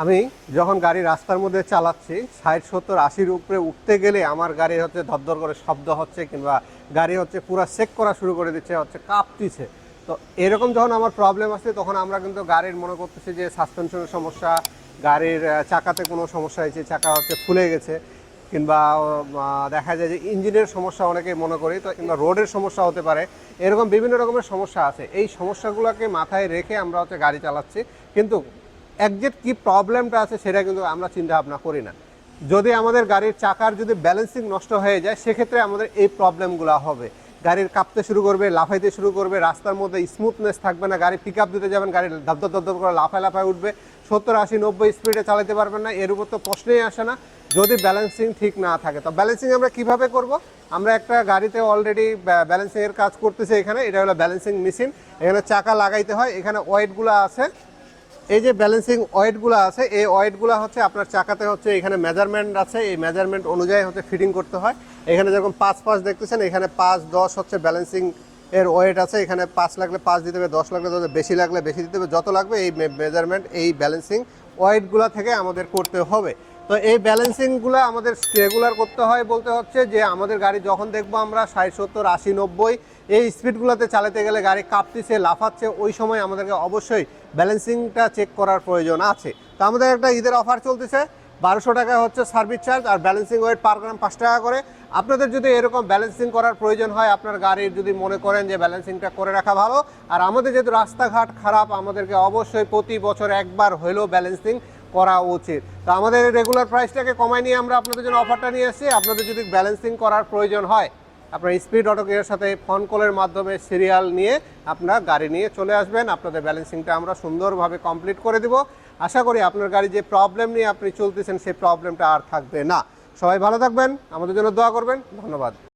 আমি যখন গাড়ি রাস্তার মধ্যে চালাচ্ছি 60-70-80-র উপরে উঠতে গেলে আমার গাড়ি হচ্ছে ধরধর করে শব্দ হচ্ছে, কিংবা গাড়ি হচ্ছে পুরো চেক করা শুরু করে দিচ্ছে, হচ্ছে কাঁপতিছে। তো এরকম যখন আমার প্রবলেম আসছে তখন আমরা কিন্তু গাড়ির মনে করতেছি যে সাসপেনশনের সমস্যা, গাড়ির চাকাতে কোনো সমস্যা হয়েছে, চাকা হচ্ছে ফুলে গেছে, কিংবা দেখা যায় যে ইঞ্জিনের সমস্যা অনেকে মনে করি, তো কিংবা রোডের সমস্যা হতে পারে। এরকম বিভিন্ন রকমের সমস্যা আছে। এই সমস্যাগুলোকে মাথায় রেখে আমরা হচ্ছে গাড়ি চালাচ্ছি, কিন্তু একজ্যাক্ট কী প্রবলেমটা আছে সেটা কিন্তু আমরা চিন্তা ভাবনা করি না। যদি আমাদের গাড়ির চাকার যদি ব্যালেন্সিং নষ্ট হয়ে যায় সেক্ষেত্রে আমাদের এই প্রবলেমগুলো হবে। গাড়ির কাঁপতে শুরু করবে, লাফাইতে শুরু করবে, রাস্তার মধ্যে স্মুথনেস থাকবে না, গাড়ি পিক আপ দিতে যাবেন গাড়ি ধপধপ ধপধপ করে লাফায় উঠবে, 70-80-90 স্পিডে চালাতে পারবেন না, এর উপর তো প্রশ্নই আসে না যদি ব্যালেন্সিং ঠিক না থাকে। তো ব্যালেন্সিং আমরা কিভাবে করব? আমরা একটা গাড়িতে অলরেডি ব্যালেন্সিংয়ের কাজ করতেছি। এখানে এটা হলো ব্যালেন্সিং মেশিন, এখানে চাকা লাগাইতে হয়, এখানে ওয়েটগুলো আছে। এই যে ব্যালেন্সিং ওয়েটগুলো আছে, এই ওয়েটগুলো হচ্ছে আপনার চাকাতে হচ্ছে এখানে মেজারমেন্ট আছে, এই মেজারমেন্ট অনুযায়ী হচ্ছে ফিটিং করতে হয়। এখানে যেরকম 5 দেখতেছেন, এখানে 5-10 হচ্ছে ব্যালেন্সিং এর ওয়েট আছে। এখানে 5 লাগলে 5 দিতে হবে, 10 লাগলে 10, বেশি লাগলে বেশি দিতে হবে, যত লাগবে এই মেজারমেন্ট এই ব্যালেন্সিং ওয়েটগুলো থেকে আমাদের করতে হবে। তো এই ব্যালেন্সিংগুলো আমাদের রেগুলার করতে হয়, বলতে হচ্ছে যে আমাদের গাড়ি যখন দেখবো আমরা 60-70-80-90 এই স্পিডগুলোতে চালাতে গেলে গাড়ি কাঁপতেছে, লাফাচ্ছে, ওই সময় আমাদেরকে অবশ্যই ব্যালেন্সিংটা চেক করার প্রয়োজন আছে। তো আমাদের একটা ঈদের অফার চলতেছে, 1200 টাকা হচ্ছে সার্ভিস চার্জ, আর ব্যালেন্সিং ওয়েট পার গ্রাম 5 টাকা করে। আপনাদের যদি এরকম ব্যালেন্সিং করার প্রয়োজন হয়, আপনার গাড়ির যদি মনে করেন যে ব্যালেন্সিংটা করে রাখা ভালো, আর আমাদের যেহেতু রাস্তাঘাট খারাপ, আমাদেরকে অবশ্যই প্রতি বছর একবার হলেও ব্যালেন্সিং করা উচিত। তো আমাদের রেগুলার প্রাইসটাকে কমায় নিয়ে আমরা আপনাদের জন্য অফারটা নিয়ে এসেছি। আপনাদের যদি ব্যালেন্সিং করার প্রয়োজন হয়, আপনার স্পিড অটো কেয়ারের সাথে ফোন কলের মাধ্যমে সিরিয়াল নিয়ে আপনার গাড়ি নিয়ে চলে আসবেন, আপনাদের ব্যালেন্সিংটা আমরা সুন্দরভাবে কমপ্লিট করে দিব। আশা করি আপনার গাড়ি যে প্রবলেম নিয়ে আপনি চলতেছেন সেই প্রবলেমটা আর থাকবে না। সবাই ভালো থাকবেন, আমাদের জন্য দোয়া করবেন। ধন্যবাদ।